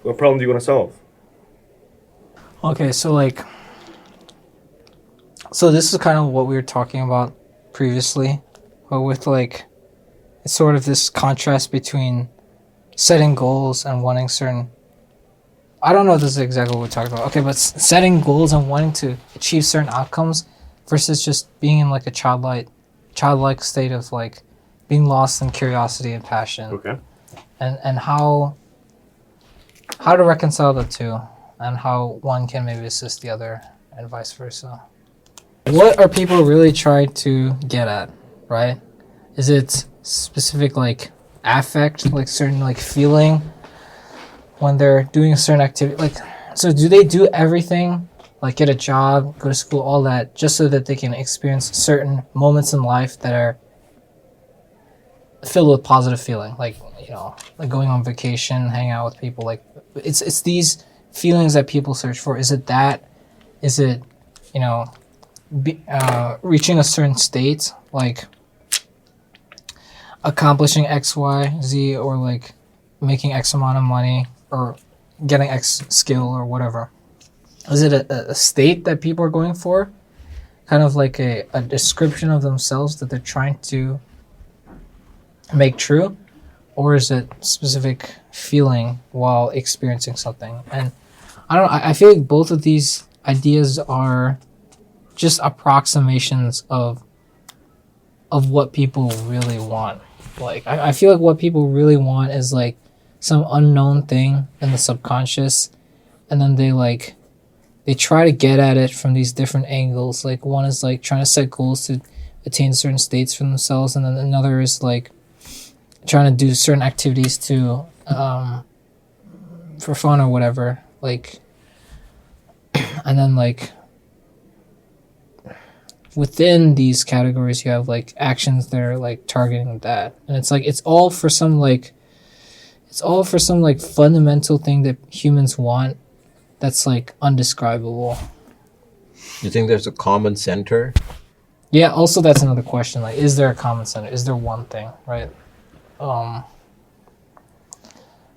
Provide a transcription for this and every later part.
What problem do you want to solve? Okay, so this is kind of what we were talking about previously, but with like it's sort of this contrast between setting goals and wanting certain. I don't know if this is exactly what we're talking about. Okay, but setting goals and wanting to achieve certain outcomes versus just being in like a childlike state of like being lost in curiosity and passion. Okay. And how to reconcile the two and how one can maybe assist the other and vice versa. What are people really trying to get at, right? Is it specific like affect, like certain like feeling when they're doing a certain activity? Like, so do they do everything, like get a job, go to school, all that, just so that they can experience certain moments in life that are filled with positive feeling, like like going on vacation, hanging out with people, like it's these feelings that people search for. Is it that? Is it reaching a certain state, like accomplishing X, Y, Z, or like making X amount of money, or getting X skill, or whatever? Is it a state that people are going for? Kind of like a description of themselves that they're trying to make true? Or is it specific feeling while experiencing something? And I don't know, I feel like both of these ideas are just approximations of what people really want. Like I feel like what people really want is like some unknown thing in the subconscious, and then they try to get at it from these different angles. Like one is like trying to set goals to attain certain states for themselves, and then another is like trying to do certain activities to for fun or whatever. Like, and then like within these categories you have like actions that are like targeting that, and it's all for some fundamental thing that humans want that's like undescribable. You think there's a common center? Yeah, also that's another question, like is there a common center, is there one thing, right?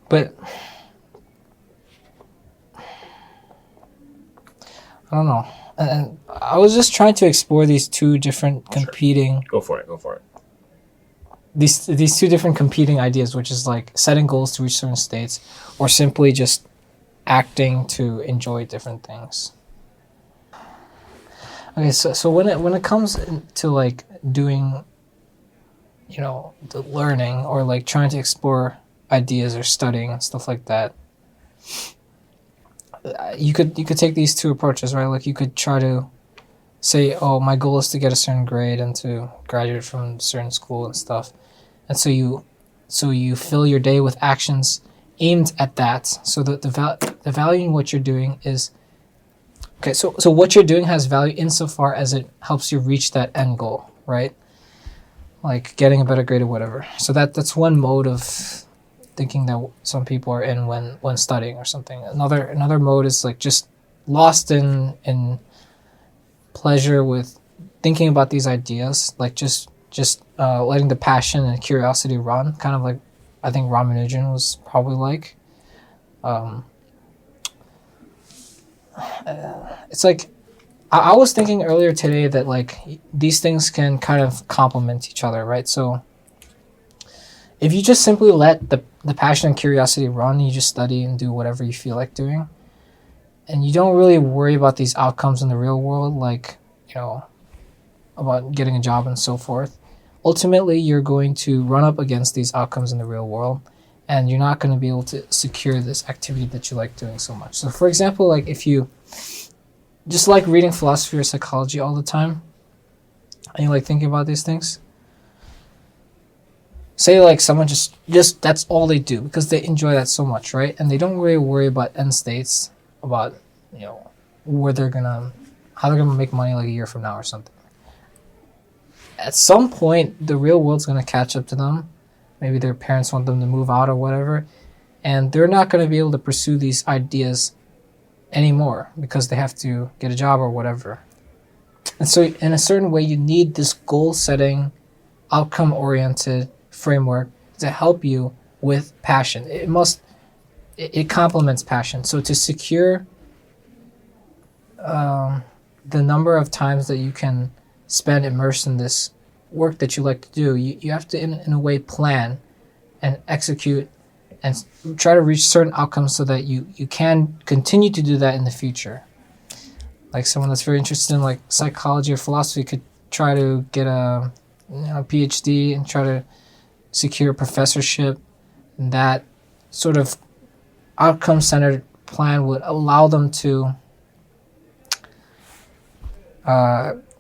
But I don't know. And I was just trying to explore these two different competing. Go for it. These two different competing ideas, which is like setting goals to reach certain states, or simply just acting to enjoy different things. Okay, so when it comes to like doing, the learning or like trying to explore ideas or studying and stuff like that, you could take these two approaches, right? Like you could try to say, oh, my goal is to get a certain grade and to graduate from a certain school and stuff, and so you fill your day with actions aimed at that, so that the value in what you're doing is okay. So what you're doing has value insofar as it helps you reach that end goal, right? Like getting a better grade or whatever. So that's one mode of thinking that some people are in when studying or something. Another mode is like just lost in pleasure with thinking about these ideas, like just letting the passion and curiosity run, kind of like I think Ramanujan was probably like. It's like I was thinking earlier today that like these things can kind of complement each other, right? So if you just simply let the passion and curiosity run, you just study and do whatever you feel like doing, and you don't really worry about these outcomes in the real world, like, about getting a job and so forth, ultimately you're going to run up against these outcomes in the real world, and you're not going to be able to secure this activity that you like doing so much. So for example, like if you just like reading philosophy or psychology all the time, and you like thinking about these things, say like someone just that's all they do because they enjoy that so much, right? And they don't really worry about end states, about how they're gonna make money like a year from now or something. At some point the real world's gonna catch up to them. Maybe their parents want them to move out or whatever, and they're not going to be able to pursue these ideas anymore because they have to get a job or whatever. And so in a certain way you need this goal setting, outcome oriented framework to help you with passion. It must it complements passion. So to secure the number of times that you can spend immersed in this work that you like to do, you have to, in a way, plan and execute and try to reach certain outcomes so that you can continue to do that in the future. Like someone that's very interested in like psychology or philosophy could try to get a PhD and try to secure a professorship. And that sort of outcome-centered plan would allow them to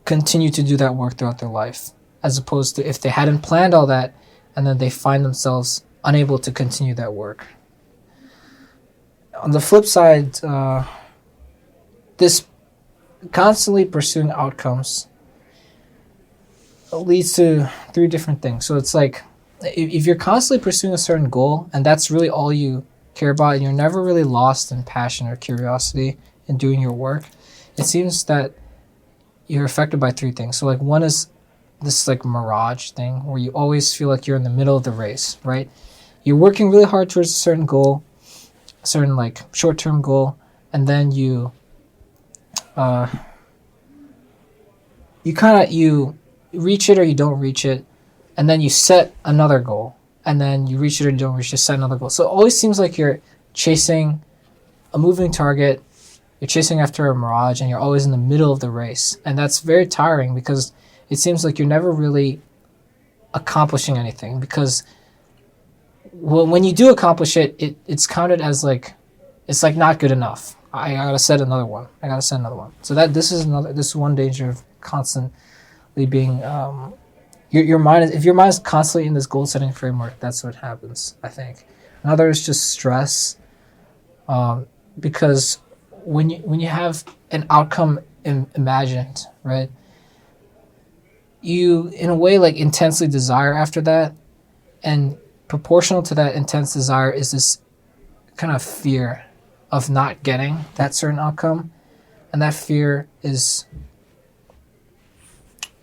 continue to do that work throughout their life, as opposed to if they hadn't planned all that and then they find themselves unable to continue that work. On the flip side, this constantly pursuing outcomes leads to three different things. So it's like if you're constantly pursuing a certain goal and that's really all you care about and you're never really lost in passion or curiosity in doing your work, it seems that you're affected by three things. So like one is this like mirage thing where you always feel like you're in the middle of the race, right? You're working really hard towards a certain goal, a certain like short-term goal, and then you reach it or you don't reach it, and then you set another goal, and then you reach it or you don't reach it, set another goal. So it always seems like you're chasing a moving target, you're chasing after a mirage, and you're always in the middle of the race. And that's very tiring because it seems like you're never really accomplishing anything, because when you do accomplish it, it's counted as like, it's like not good enough. I gotta set another one. So this is one danger of constantly being your mind is, if your mind is constantly in this goal setting framework, that's what happens, I think. Another is just stress, because when you have an outcome imagined, right, you in a way like intensely desire after that, and proportional to that intense desire is this kind of fear of not getting that certain outcome. And that fear is,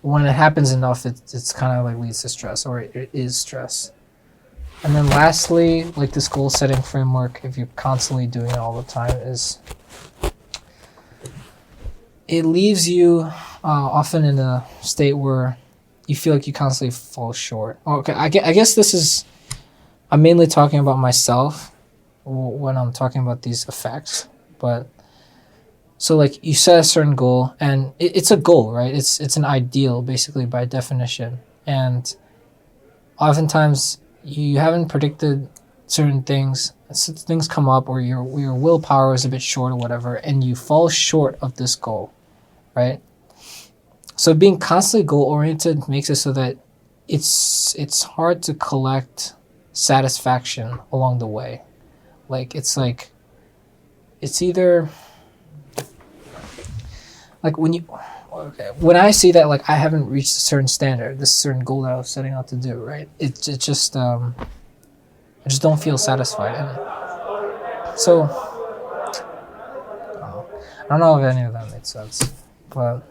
when it happens enough, it's kind of like leads to stress, or it is stress. And then lastly, like this goal setting framework, if you're constantly doing it all the time, is it leaves you often in a state where you feel like you constantly fall short. Okay, I guess I'm mainly talking about myself when I'm talking about these effects. But so like you set a certain goal, and it's a goal, right? It's an ideal basically by definition. And oftentimes you haven't predicted certain things. Things come up, or your willpower is a bit short or whatever, and you fall short of this goal, right? So being constantly goal-oriented makes it so that it's hard to collect satisfaction along the way. Like it's either like when I see that like I haven't reached a certain standard, this certain goal that I was setting out to do, right? It just I just don't feel satisfied. So I don't know if any of that made sense, but